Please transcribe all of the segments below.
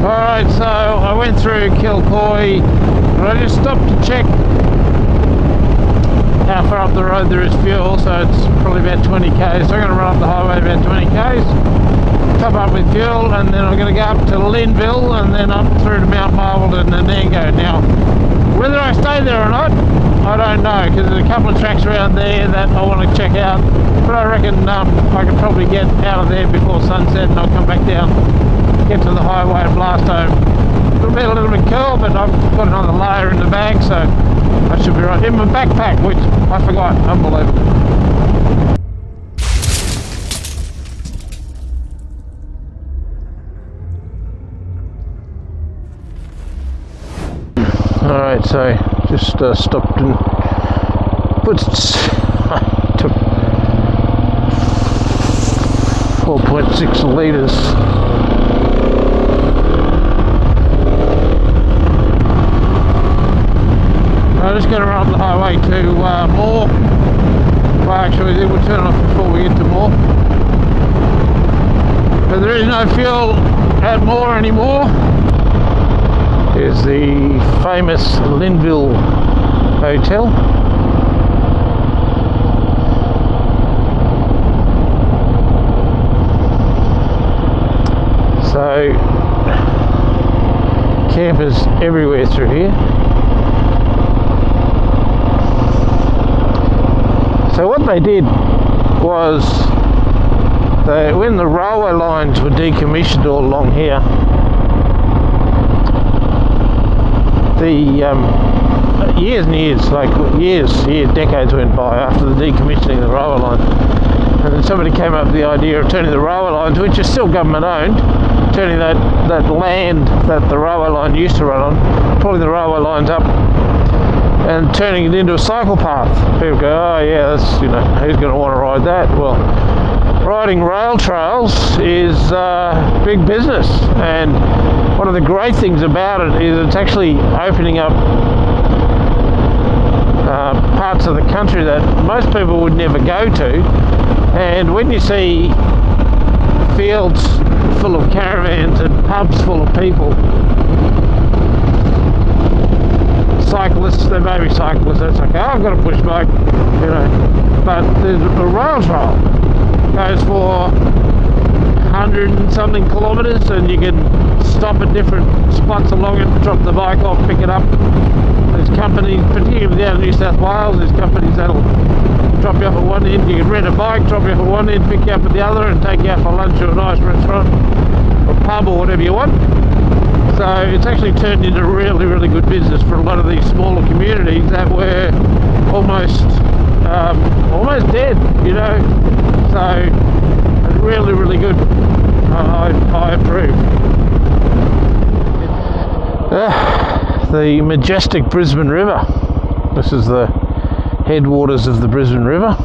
Alright, so I went through Kilcoy, but I just stopped to check how far up the road there is fuel, so it's probably about 20 k's. So I'm going to run up the highway about 20 k's, top up with fuel, and then I'm going to go up to Linville and then up through to Mount Marvel and Nanango. Now, whether I stay there or not, I don't know, because there's a couple of tracks around there that I want to check out, but I reckon I can probably get out of there before sunset and I'll come back down, get to the highway and blast home. It'll be a little bit cool, but I've got another layer in the bag, so I should be right. In my backpack, which I forgot. Unbelievable. Alright, so just stopped and took 4.6 litres. I'm just going to run up the highway to Moore. Well, actually, we'll turn it off before we get to Moore. But there is no fuel at Moore anymore. Here's the famous Linville Hotel. So, campers everywhere through here. So what they did was, when the railway lines were decommissioned all along here, years and years, decades went by after the decommissioning of the railway line, and then somebody came up with the idea of turning the railway lines, which is still government owned, turning that land that the railway line used to run on, pulling the railway lines up and turning it into a cycle path. People go, oh yeah, that's, who's going to want to ride that? Well, riding rail trails is big business, and one of the great things about it is it's actually opening up parts of the country that most people would never go to. And when you see fields full of caravans and pubs full of people, cyclists, they may be cyclists, that's okay, I've got a push bike, but there's a rail trail, goes for 100 and something kilometres, and you can stop at different spots along it, drop the bike off, pick it up. There's companies, particularly down in New South Wales, there's companies that'll drop you off at one end. You can rent a bike, drop you off at one end, pick you up at the other, and take you out for lunch at a nice restaurant or pub or whatever you want. So it's actually turned into really, really good business for a lot of these smaller communities that were almost dead, So it's really, really good. I approve. The majestic Brisbane River. This is the headwaters of the Brisbane River.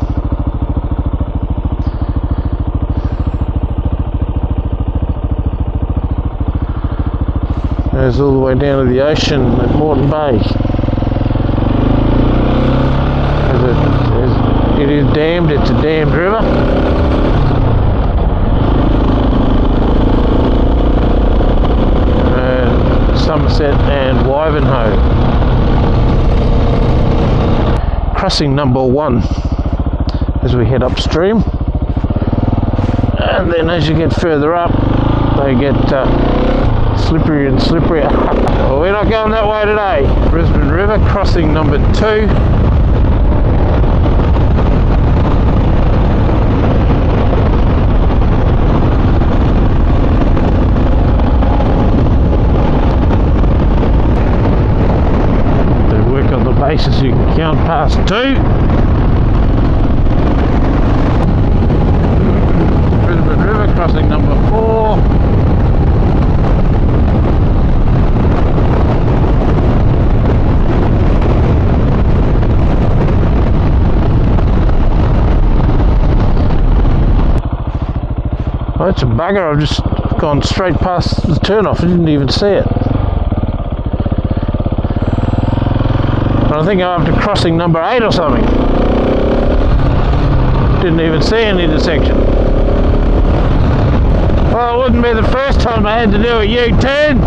Goes all the way down to the ocean at Moreton Bay. It is dammed, it's a dammed river. Somerset and Wivenhoe. Crossing number 1 as we head upstream, and then as you get further up they get slipperier and slipperier. Well, we're not going that way today. Brisbane River, crossing number 2. Basis you can count past 2. Brisbane River, crossing number 4. Oh, that's a bugger, I've just gone straight past the turn-off, I didn't even see it. I think I'm up to crossing number 8 or something. Didn't even see an intersection. Well, it wouldn't be the first time I had to do a U-turn.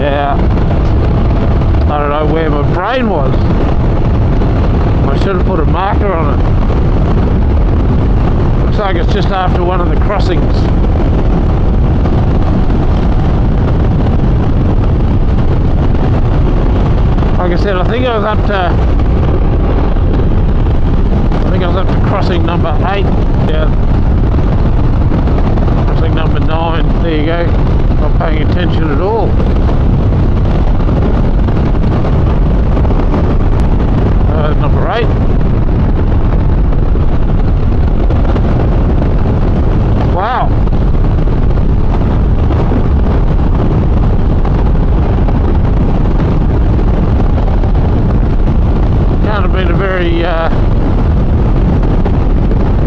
Yeah. I don't know where my brain was. I should have put a marker on it. Looks like it's just after one of the crossings. Like I said, I think I was up to crossing number 8. Yeah. Crossing number 9. There you go. Not paying attention at all. Number 8. Wow. Can't have been a very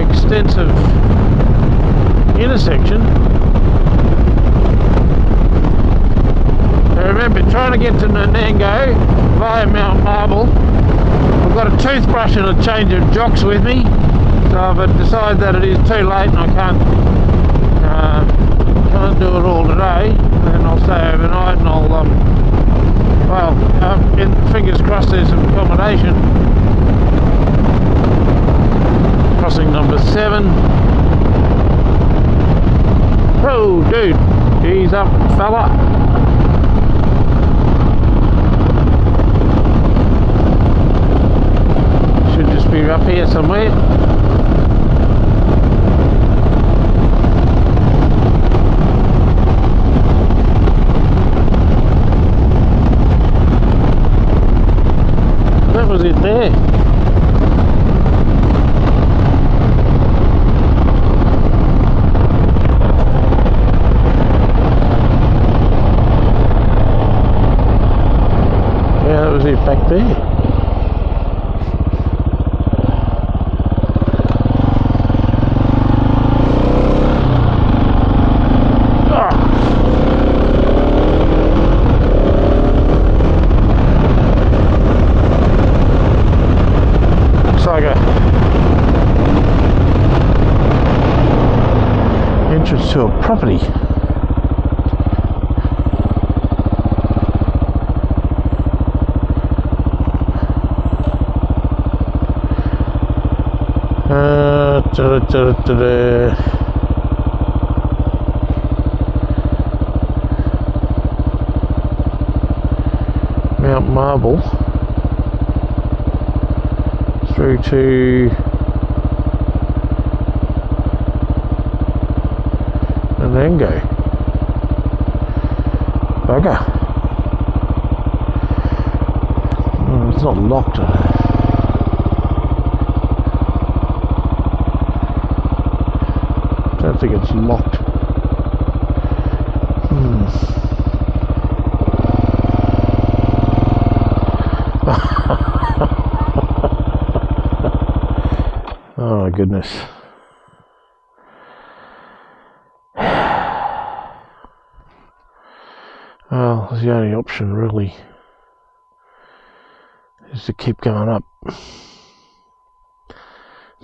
extensive intersection. I remember trying to get to Nanango via Mount Marble. I've got a toothbrush and a change of jocks with me, so I've decided that it is too late and I can't do it all today. And I'll stay overnight and I'll fingers crossed there's some accommodation. Crossing number 7. Oh, dude, ease up, fella. Should just be up here somewhere. That was it there. Yeah, that was it back there. Entrance to a property. Mount Marble through to Nanango. Bugger. It's not locked. I don't think it's locked. Oh my goodness. Well, the only option really is to keep going up. It's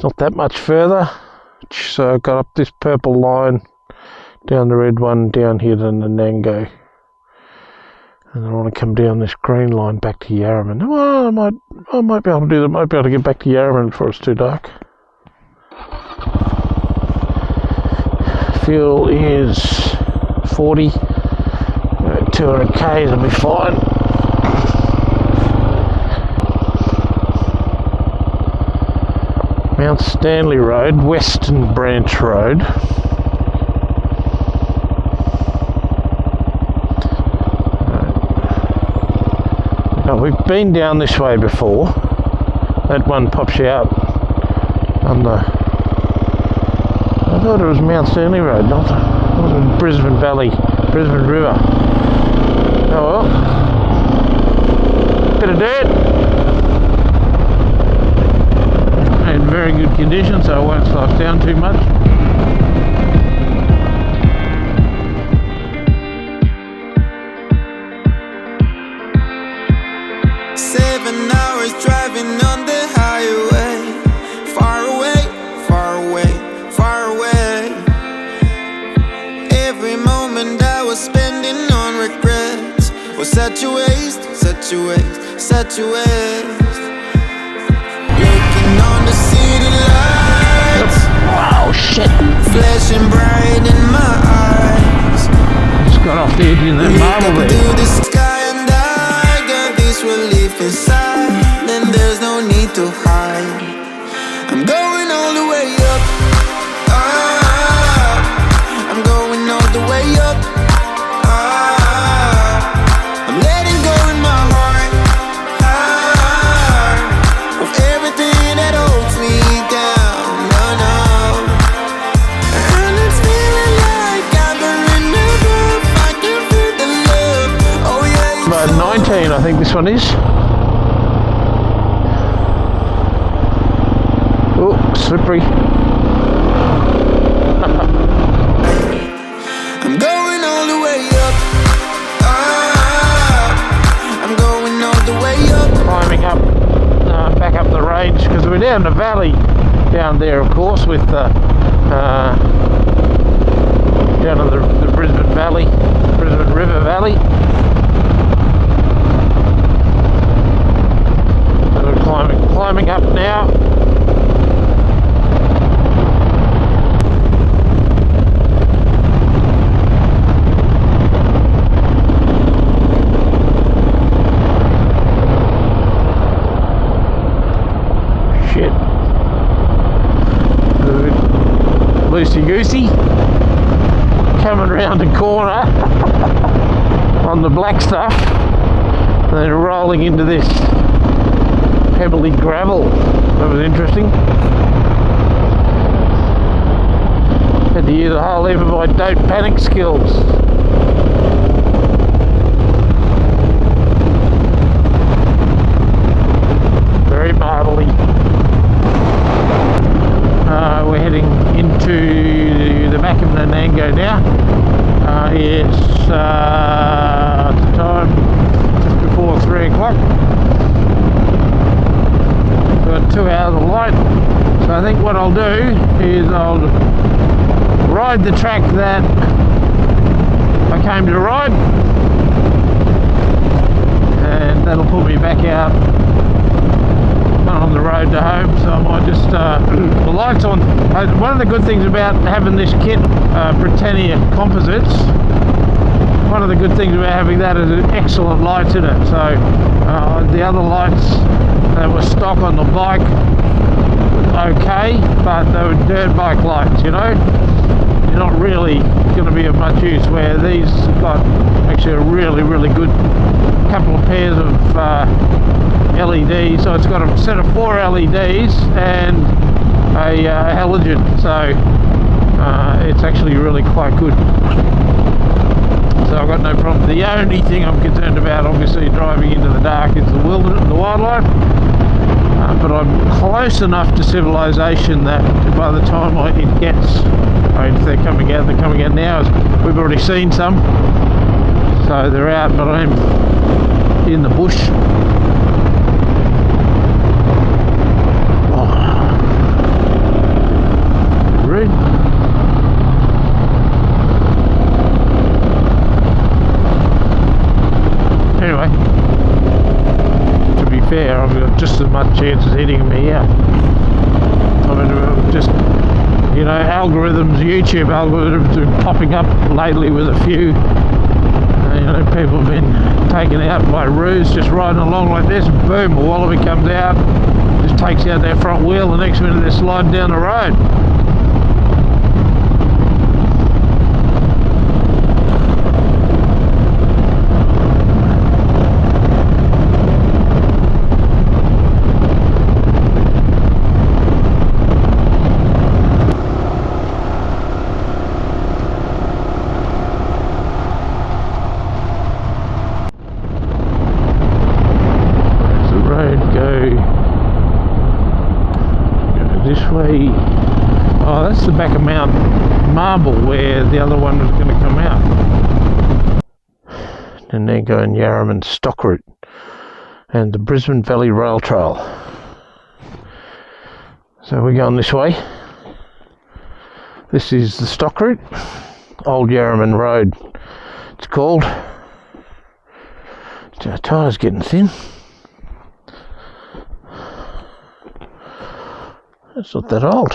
not that much further, so I got up this purple line, down the red one, down here to Nanango, and I want to come down this green line back to Yarraman. Well, I might be able to do that. Might be able to get back to Yarraman before it's too dark. Fuel is 40. 200 k's will be fine. Mount Stanley Road, Western Branch Road. Now, we've been down this way before. That one pops you out on the... I thought it was Mount Stanley Road, not the Brisbane Valley, Brisbane River. Oh well, bit of dirt, in very good condition, so I won't slow us down too much. Seven hours driving on the highway, far away Well, set your waist, set your waist, set your waist. Looking on the city lights. Wow, shit. Flashing bright in my eyes. Just got off the edge in that marble Look up there. to the sky and I got this relief inside. Then there's no need to hide. I'm going all the way up. I'm going all the way up. I'm letting go in my heart of everything that holds me down. No, no. And it's feeling like I'm in the roof. I can feel the love. Oh yeah. About 19, I think this one is. Oh, slippery. I'm going all the way up. I'm going all the way up. Climbing up, back up the range, because we're down the valley down there, of course, with down in the Brisbane Valley, Brisbane River Valley. So we're climbing up now. Shit. Loosey-goosey. Coming round the corner on the black stuff. And then rolling into this pebbly gravel. That was interesting. Had to use a whole heap of my don't panic skills. Very marbly. We're heading into the back of Nanango now. It's the time just before 3 o'clock. We've got 2 hours of light. So I think what I'll do is I'll ride the track that I came to ride, and that'll put me back out on the road to home. So I might just the lights on. One of the good things about having this kit, Britannia Composites, one of the good things about having that is excellent lights in it. So the other lights that were stock on the bike was okay, but they were dirt bike lights, you know. You're not really going to be of much use, where these got actually a really good couple of pairs of LEDs. So it's got a set of 4 LEDs and a halogen, so it's actually really quite good. So I've got no problem. The only thing I'm concerned about, obviously, driving into the dark, is the wilderness, the wildlife. But I'm close enough to civilization that by the time it gets, if they're coming out now. We've already seen some, so they're out, but I'm in the bush. Oh. Rude. Anyway, to be fair, I've got just as much chance as hitting me out. I mean, just, you know, algorithms, YouTube algorithms have been popping up lately with a few. You know, people have been taken out by ruse, just riding along like this, boom, a wallaby comes out, just takes out their front wheel, the next minute they're sliding down the road. This way. Oh, that's the back of Mount Marble where the other one was going to come out. And they're going Yarraman Stock route and the Brisbane Valley Rail Trail. So we're going this way. This is the stock route, Old Yarraman Road it's called. Our tyre's getting thin. It's not that old.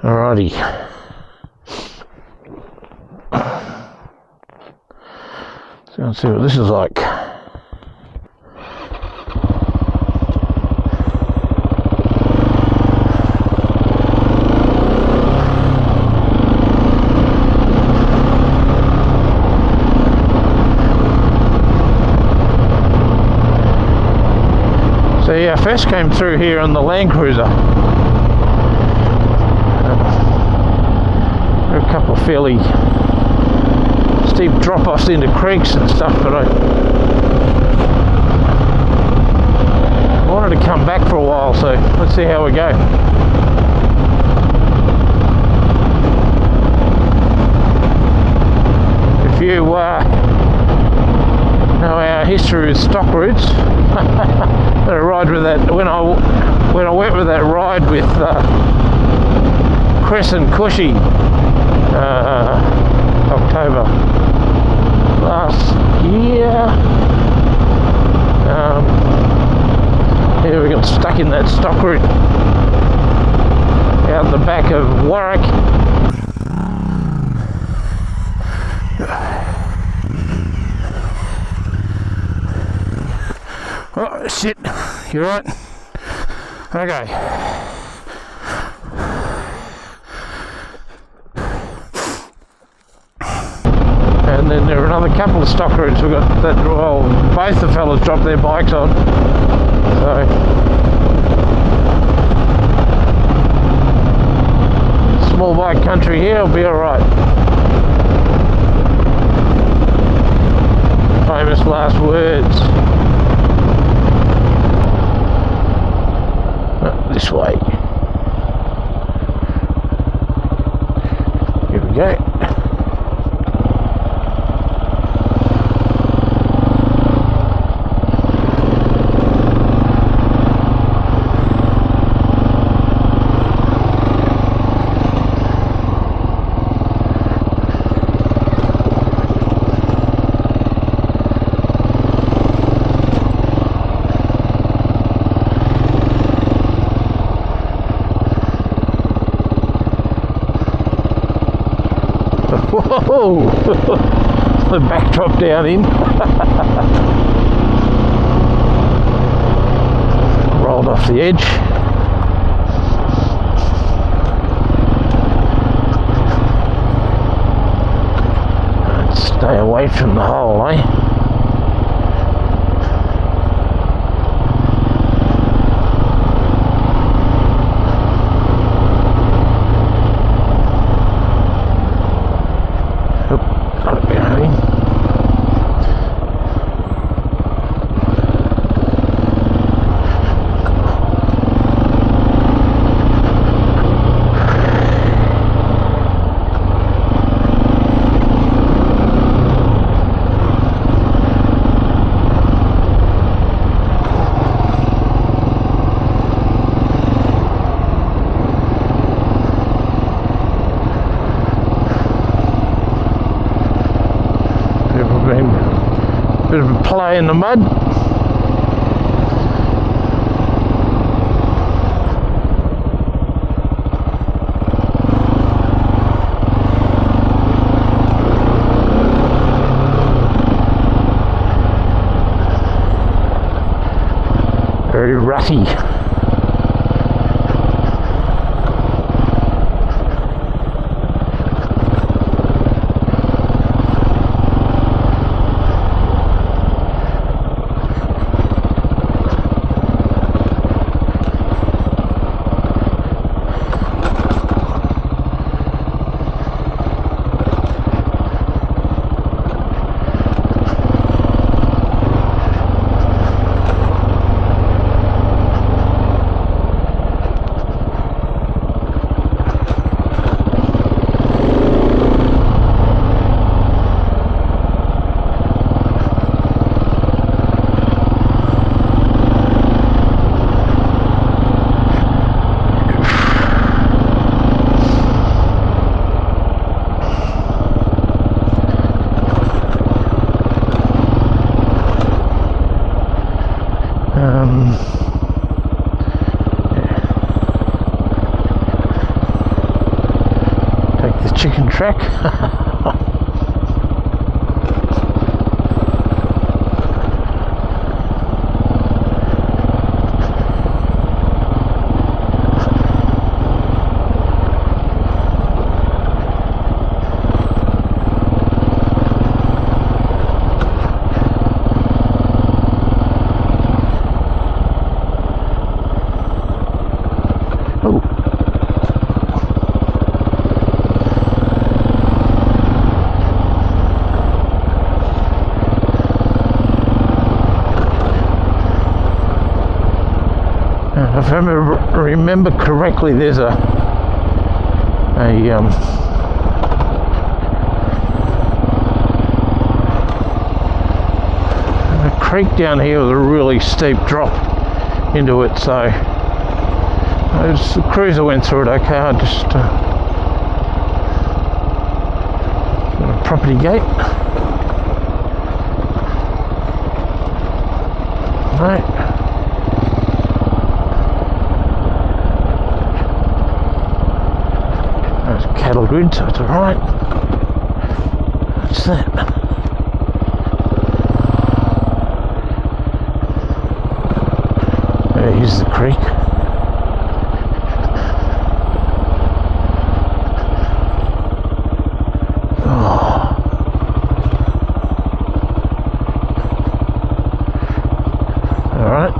Alrighty. So let's see what this is like. So yeah, first came through here on the Land Cruiser. There are a couple of fairly steep drop-offs into creeks and stuff, but I wanted to come back for a while, so let's see how we go. If you know our history with stock routes, I ride with that when I went with that ride with Chris and Cushy October last year. Yeah, we got stuck in that stock route out the back of Warwick. Oh shit, you right? Okay. And then there are another couple of stock routes. We've got that, well, both the fellas dropped their bikes on. So small bike country here will be alright. Famous last words. This way. Here we go. Whoa! The backdrop down in. Rolled off the edge. Let's stay away from the hole, eh? Bit of a play in the mud. Very rutty. track. If I remember correctly, there's a creek down here with a really steep drop into it, so the cruiser went through it okay. I just got a property gate. Right. Cattle grid, so it's alright. What's that? Here's the creek. Oh. Alright.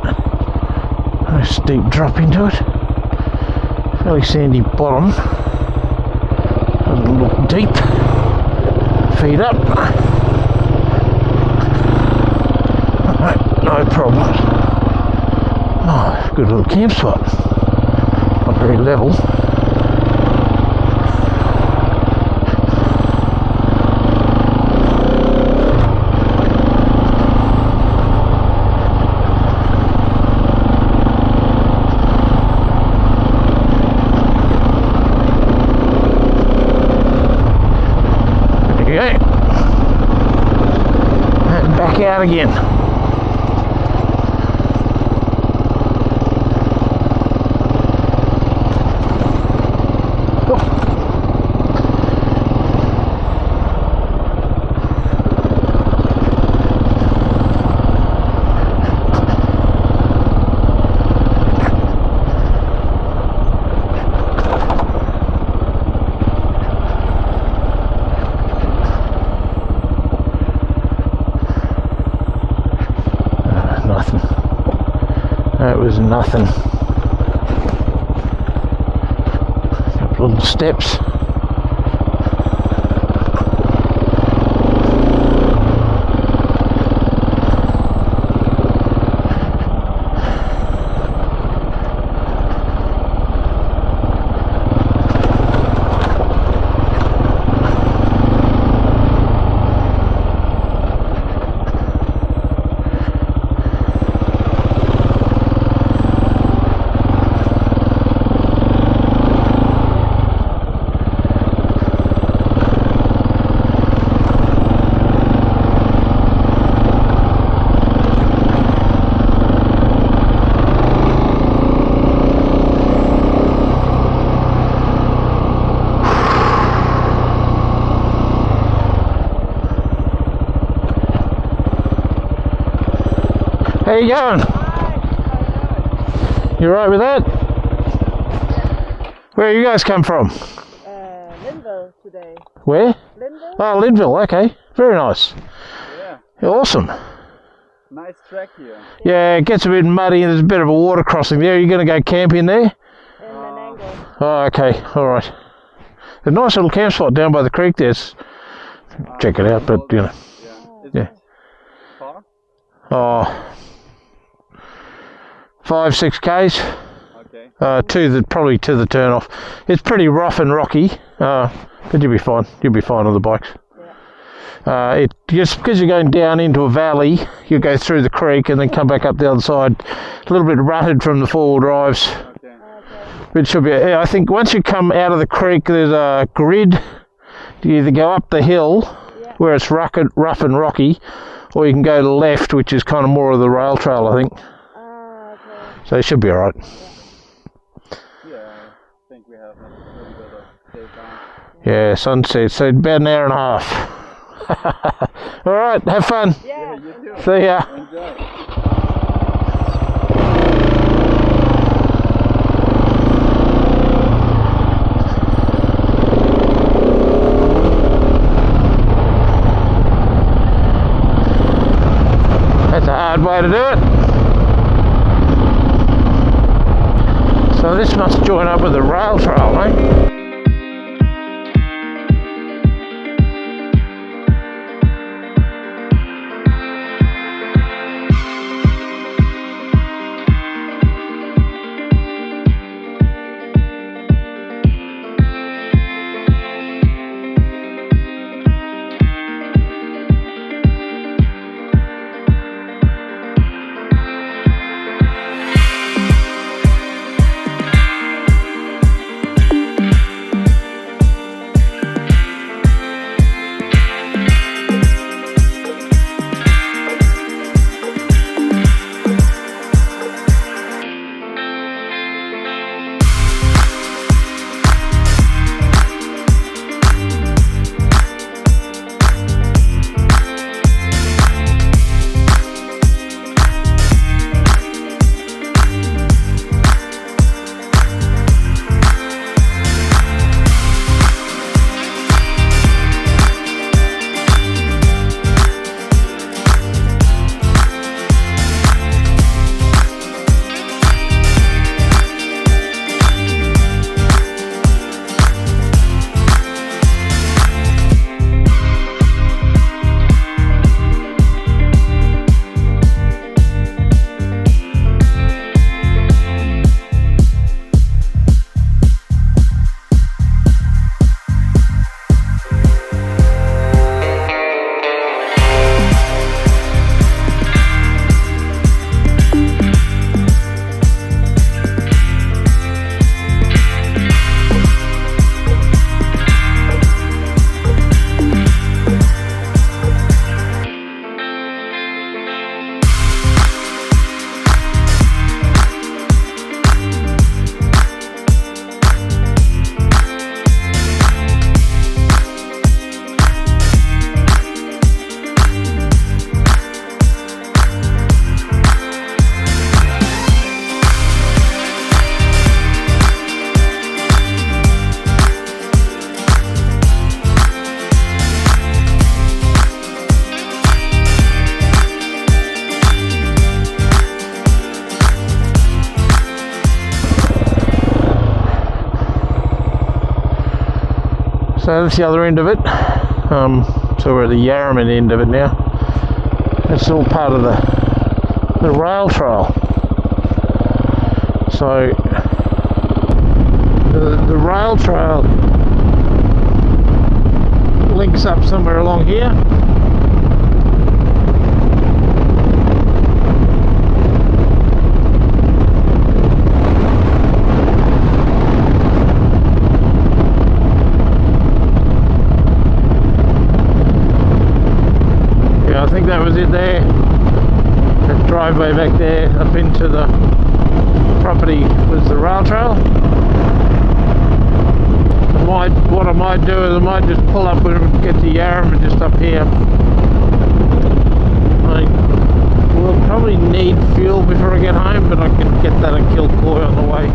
Nice steep drop into it. Fairly sandy bottom. Look deep, feet up. Right, no problem. Oh, good little camp spot. Not very level. And back out again. That was nothing. Couple little steps. How you going? You alright with that? Where you guys come from? Linville today. Where? Linville? Oh, Linville, okay. Very nice. Yeah. Awesome. Nice track here. Yeah, it gets a bit muddy and there's a bit of a water crossing there. Are you going to go camping there? In Menangle. Oh, okay. Alright. A nice little camp spot down by the creek there. Check it out, but you know. Yeah. Is Yeah. it far? Oh, 5-6 k's. Okay. Probably to the turn off. It's pretty rough and rocky, but you'll be fine. You'll be fine on the bikes. Yeah. It just because you're going down into a valley, you go through the creek and then come back up the other side. A little bit rutted from the four-wheel drives. Okay. But it should be. I think once you come out of the creek, there's a grid. You either go up the hill where it's rough and rocky, or you can go to the left, which is kind of more of the rail trail, I think. Okay. So it should be alright. Yeah, I think we have a little bit of day time. Yeah, sunset. So about an hour and a half. All right, have fun. Yeah. You too. See ya. Enjoy. That's a hard way to do it. So this must join up with the rail trail, eh? So that's the other end of it. So we're at the Yarraman end of it now. It's all part of the rail trail. So the rail trail links up somewhere along here. I think that was it there. That driveway back there up into the property was the rail trail. What I might do is I might just pull up when we get to Yarraman just up here. I will probably need fuel before I get home, but I can get that and kill koi on the way.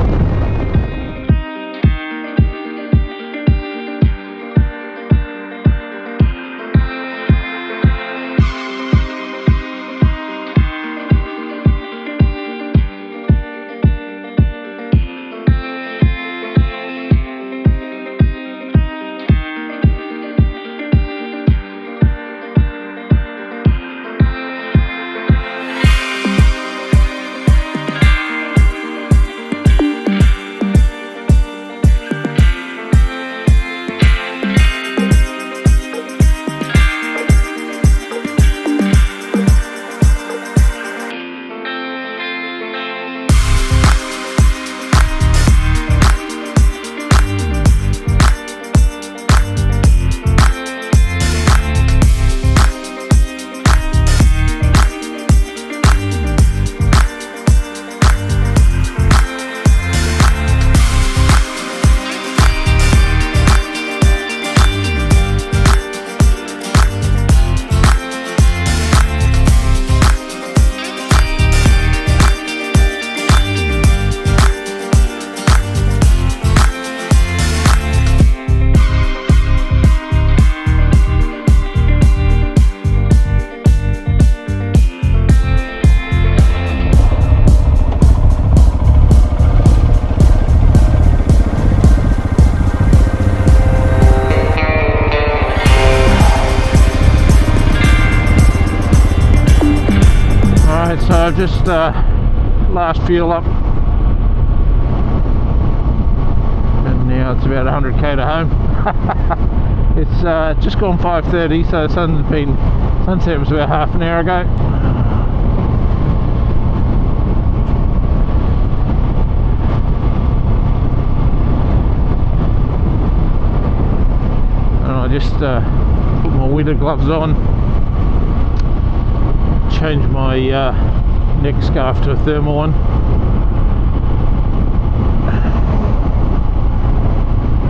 Alright, so I've just last fuel up, and now it's about 100k to home. It's just gone 5:30, so the sunset was about half an hour ago. And I just put my winter gloves on, change my neck scarf to a thermal one,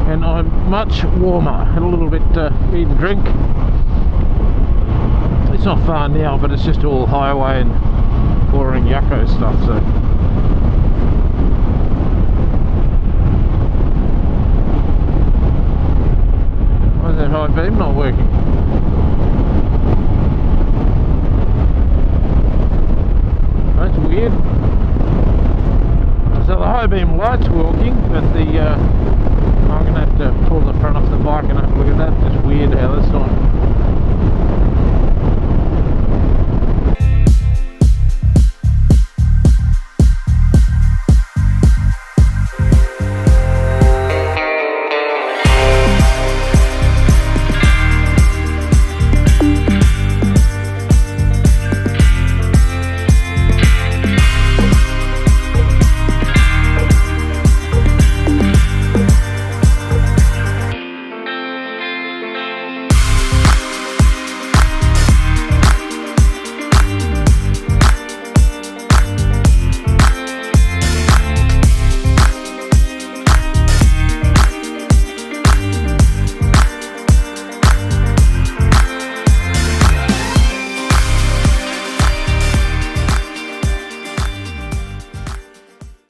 and I'm much warmer. Had a little bit to eat and drink. It's not far now, but it's just all highway and boring yucko stuff, so why is that high beam not working? That's weird. So the high beam light's working, but the I'm going to have to pull the front off the bike and have a look at that. Just weird how that's not